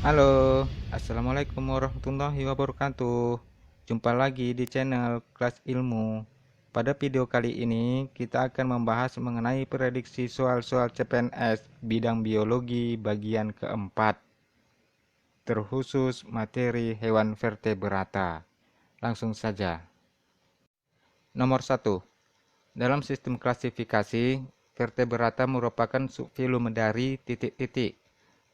Halo, Assalamualaikum warahmatullahi wabarakatuh. Jumpa lagi di channel Kelas Ilmu. Pada video kali ini, kita akan membahas mengenai prediksi soal-soal CPNS bidang biologi bagian keempat, terkhusus materi hewan vertebrata. Langsung saja. Nomor 1. Dalam sistem klasifikasi, vertebrata merupakan subfilum dari titik-titik.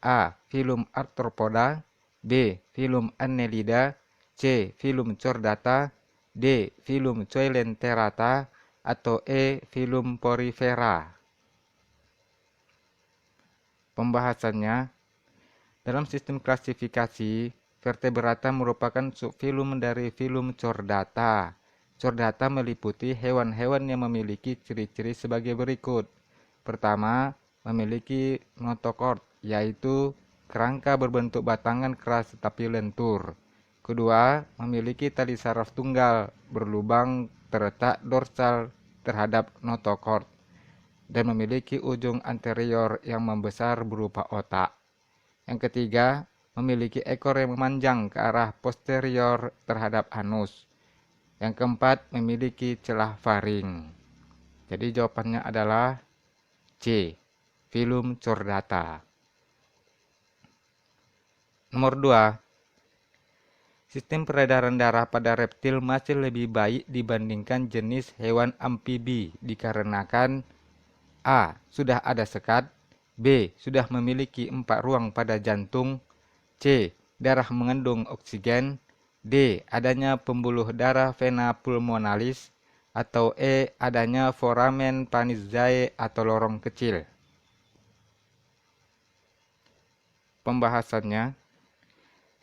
A. Filum Arthropoda, B. Filum Annelida, C. Filum Chordata, D. Filum Coelenterata, atau E. Filum Porifera. Pembahasannya, dalam sistem klasifikasi, vertebrata merupakan subfilum dari filum Chordata. Chordata meliputi hewan-hewan yang memiliki ciri-ciri sebagai berikut. Pertama, memiliki notochord, yaitu kerangka berbentuk batangan keras tetapi lentur. Kedua, memiliki tali saraf tunggal berlubang terletak dorsal terhadap notochord dan memiliki ujung anterior yang membesar berupa otak. Yang ketiga, memiliki ekor yang memanjang ke arah posterior terhadap anus. Yang keempat, memiliki celah faring. Jadi jawabannya adalah C. Filum Chordata. Nomor 2. Sistem peredaran darah pada reptil masih lebih baik dibandingkan jenis hewan amfibi dikarenakan A. Sudah ada sekat, B. Sudah memiliki 4 ruang pada jantung, C. Darah mengandung oksigen, D. Adanya pembuluh darah vena pulmonalis, atau E. Adanya foramen Panizzae atau lorong kecil. Pembahasannya,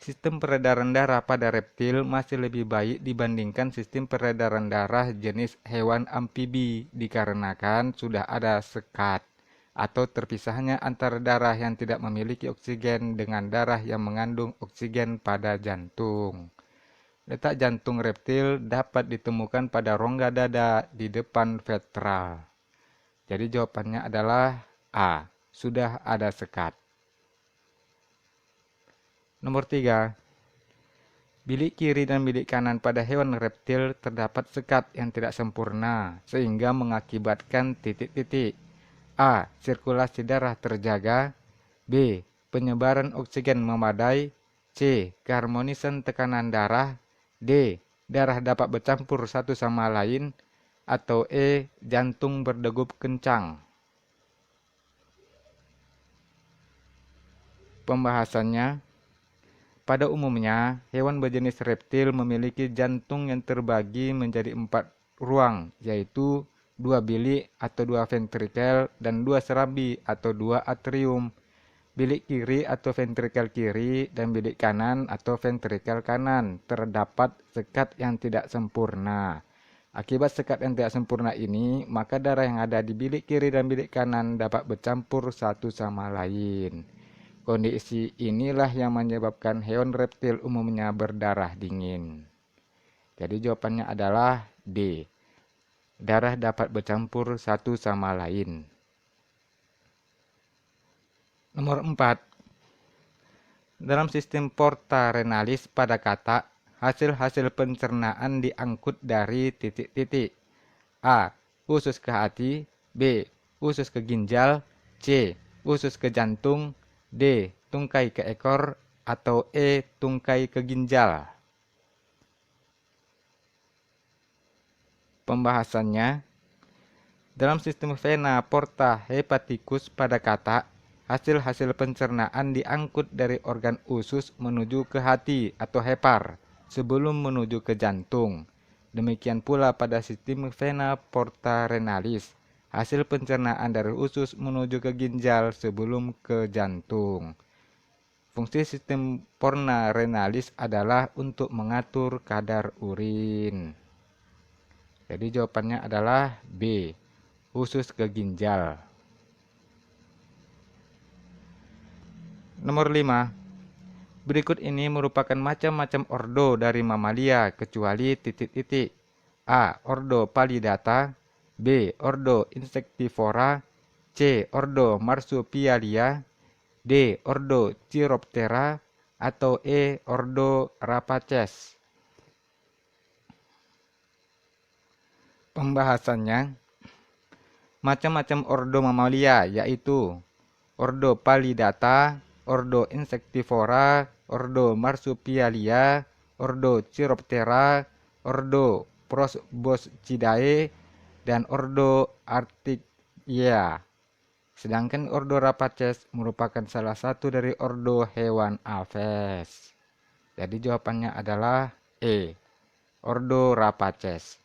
sistem peredaran darah pada reptil masih lebih baik dibandingkan sistem peredaran darah jenis hewan amfibi dikarenakan sudah ada sekat atau terpisahnya antara darah yang tidak memiliki oksigen dengan darah yang mengandung oksigen pada jantung. Letak jantung reptil dapat ditemukan pada rongga dada di depan ventral. Jadi jawabannya adalah A. Sudah ada sekat. Nomor 3. Bilik kiri dan bilik kanan pada hewan reptil terdapat sekat yang tidak sempurna, sehingga mengakibatkan titik-titik. A. Sirkulasi darah terjaga, B. Penyebaran oksigen memadai, C. Keharmonisan tekanan darah, D. Darah dapat bercampur satu sama lain, atau E. Jantung berdegup kencang. Pembahasannya, pada umumnya, hewan berjenis reptil memiliki jantung yang terbagi menjadi 4 ruang, yaitu 2 bilik atau 2 ventrikel dan 2 serambi atau 2 atrium. Bilik kiri atau ventrikel kiri dan bilik kanan atau ventrikel kanan terdapat sekat yang tidak sempurna. Akibat sekat yang tidak sempurna ini, maka darah yang ada di bilik kiri dan bilik kanan dapat bercampur satu sama lain. Kondisi inilah yang menyebabkan hewan reptil umumnya berdarah dingin. Jadi jawabannya adalah D. Darah dapat bercampur satu sama lain. Nomor 4. Dalam sistem porta renalis pada katak, hasil-hasil pencernaan diangkut dari titik-titik. A. Usus ke hati, B. Usus ke ginjal, C. Usus ke jantung, D. Tungkai ke ekor, atau E. Tungkai ke ginjal. Pembahasannya, dalam sistem vena porta hepaticus pada katak, hasil-hasil pencernaan diangkut dari organ usus menuju ke hati atau hepar sebelum menuju ke jantung. Demikian pula pada sistem vena porta renalis, hasil pencernaan dari usus menuju ke ginjal sebelum ke jantung. Fungsi sistem porta renalis adalah untuk mengatur kadar urin. Jadi jawabannya adalah B. Usus ke ginjal. Nomor 5. Berikut ini merupakan macam-macam ordo dari mamalia kecuali titik-titik. A. Ordo Pallidata, B. Ordo Insectivora, C. Ordo Marsupialia, D. Ordo Chiroptera, atau E. ordo Rapaces. Pembahasannya, macam-macam ordo mamalia yaitu ordo Pallidata, ordo Insectivora, ordo Marsupialia, ordo Chiroptera, ordo Proboscidae, dan ordo Arctia. Sedangkan ordo Rapaces merupakan salah satu dari ordo hewan Aves. Jadi jawabannya adalah E. Ordo Rapaces.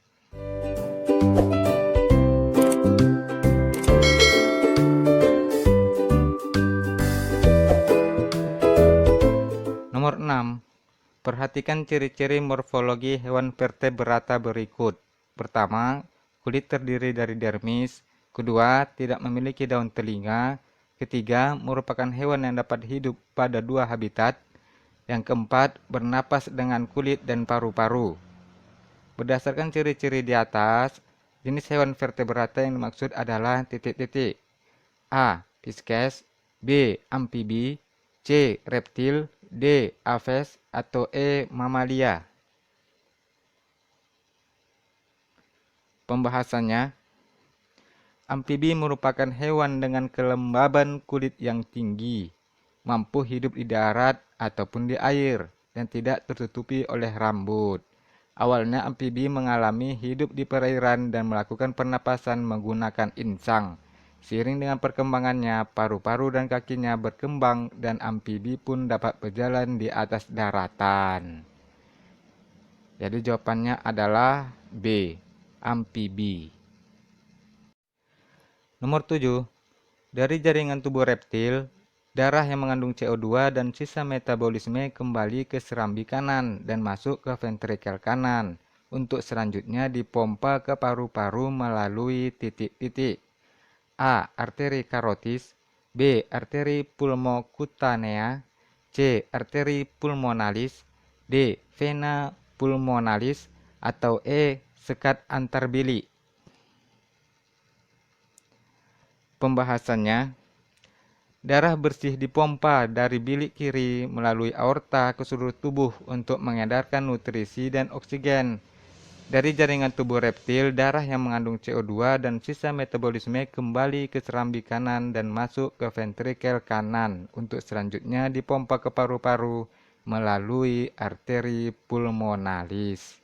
Nomor 6. Perhatikan ciri-ciri morfologi hewan vertebrata berikut. Pertama, kulit terdiri dari dermis. Kedua, tidak memiliki daun telinga. Ketiga, merupakan hewan yang dapat hidup pada dua habitat. Yang keempat, bernapas dengan kulit dan paru-paru. Berdasarkan ciri-ciri di atas, jenis hewan vertebrata yang dimaksud adalah titik-titik. A. Pisces, B. Amfibi, C. Reptil, D. Aves, atau E. Mamalia. Pembahasannya, amfibi merupakan hewan dengan kelembaban kulit yang tinggi, mampu hidup di darat ataupun di air, dan tidak tertutupi oleh rambut. Awalnya amfibi mengalami hidup di perairan dan melakukan pernapasan menggunakan insang. Seiring dengan perkembangannya, paru-paru dan kakinya berkembang dan amfibi pun dapat berjalan di atas daratan. Jadi jawabannya adalah B. Amfibi. Nomor 7. Dari jaringan tubuh reptil, darah yang mengandung CO2 dan sisa metabolisme kembali ke serambi kanan dan masuk ke ventrikel kanan untuk selanjutnya dipompa ke paru-paru melalui titik-titik. A. Arteri karotis, B. Arteri pulmocutanea, C. Arteri pulmonalis, D. Vena pulmonalis, atau E. Sekat antar bilik. Pembahasannya, darah bersih dipompa dari bilik kiri melalui aorta ke seluruh tubuh untuk mengedarkan nutrisi dan oksigen. Dari jaringan tubuh reptil, darah yang mengandung CO2 dan sisa metabolisme kembali ke serambi kanan dan masuk ke ventrikel kanan untuk selanjutnya dipompa ke paru-paru melalui arteri pulmonalis.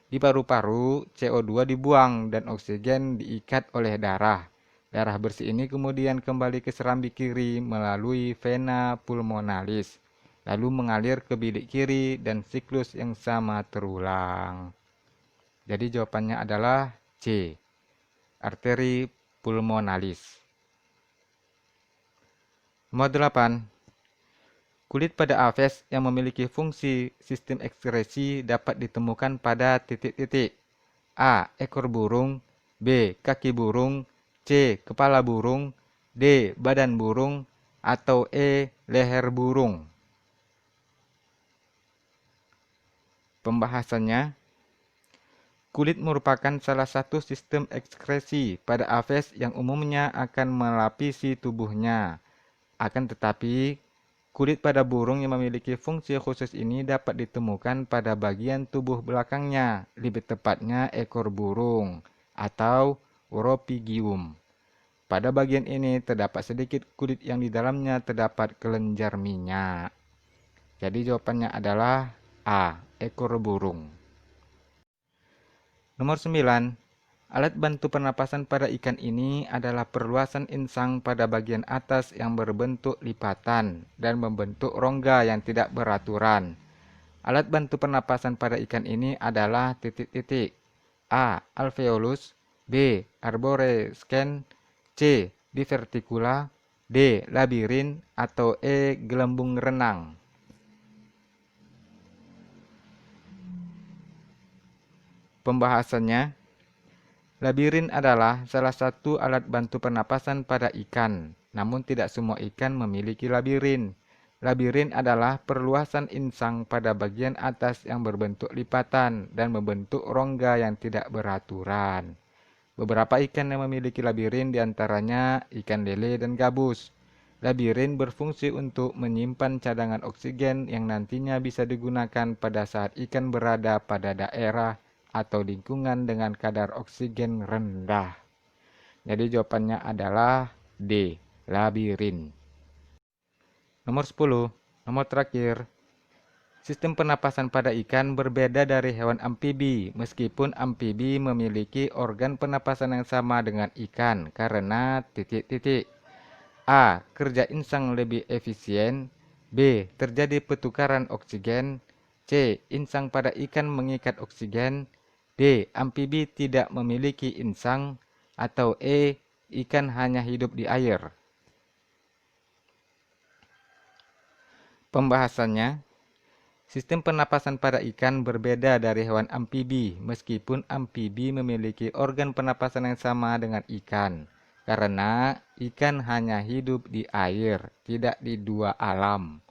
Di paru-paru, CO2 dibuang dan oksigen diikat oleh darah. Darah bersih ini kemudian kembali ke serambi kiri melalui vena pulmonalis, lalu mengalir ke bilik kiri dan siklus yang sama terulang. Jadi jawabannya adalah C. Arteri pulmonalis. Nomor 8. Kulit pada Aves yang memiliki fungsi sistem ekskresi dapat ditemukan pada titik-titik. A. Ekor burung, B. Kaki burung, C. Kepala burung, D. Badan burung, atau E. Leher burung. Pembahasannya, kulit merupakan salah satu sistem ekskresi pada Aves yang umumnya akan melapisi tubuhnya. Akan tetapi, kulit pada burung yang memiliki fungsi khusus ini dapat ditemukan pada bagian tubuh belakangnya, lebih tepatnya ekor burung atau orophygium. Pada bagian ini terdapat sedikit kulit yang di dalamnya terdapat kelenjar minyak. Jadi jawabannya adalah A. Ekor burung. Nomor 9. Alat bantu pernapasan pada ikan ini adalah perluasan insang pada bagian atas yang berbentuk lipatan dan membentuk rongga yang tidak beraturan. Alat bantu pernapasan pada ikan ini adalah titik-titik. A. Alveolus, B. Arborescens, C. Diverticula, D. Labirin, atau E. Gelembung renang. Pembahasannya, labirin adalah salah satu alat bantu pernapasan pada ikan, namun tidak semua ikan memiliki labirin. Labirin adalah perluasan insang pada bagian atas yang berbentuk lipatan dan membentuk rongga yang tidak beraturan. Beberapa ikan yang memiliki labirin diantaranya ikan lele dan gabus. Labirin berfungsi untuk menyimpan cadangan oksigen yang nantinya bisa digunakan pada saat ikan berada pada daerah atau lingkungan dengan kadar oksigen rendah. Jadi jawabannya adalah D, labirin. Nomor 10, nomor terakhir. Sistem pernapasan pada ikan berbeda dari hewan amfibi, meskipun amfibi memiliki organ pernapasan yang sama dengan ikan karena titik-titik. A. Kerja insang lebih efisien. B. Terjadi pertukaran oksigen. C. Insang pada ikan mengikat oksigen. D. Amfibi tidak memiliki insang. Atau E. Ikan hanya hidup di air. Pembahasannya, sistem pernapasan pada ikan berbeda dari hewan amfibi, meskipun amfibi memiliki organ pernapasan yang sama dengan ikan. Karena ikan hanya hidup di air, tidak di dua alam.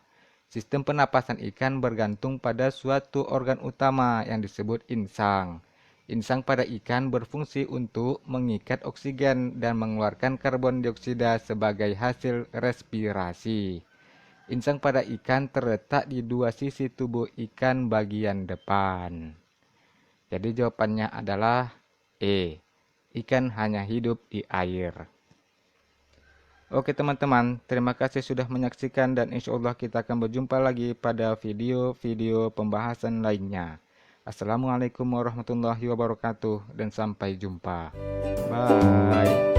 Sistem pernapasan ikan bergantung pada suatu organ utama yang disebut insang. Insang pada ikan berfungsi untuk mengikat oksigen dan mengeluarkan karbon dioksida sebagai hasil respirasi. Insang pada ikan terletak di dua sisi tubuh ikan bagian depan. Jadi jawabannya adalah E. Ikan hanya hidup di air. Oke teman-teman, terima kasih sudah menyaksikan dan insya Allah kita akan berjumpa lagi pada video-video pembahasan lainnya. Assalamualaikum warahmatullahi wabarakatuh dan sampai jumpa. Bye.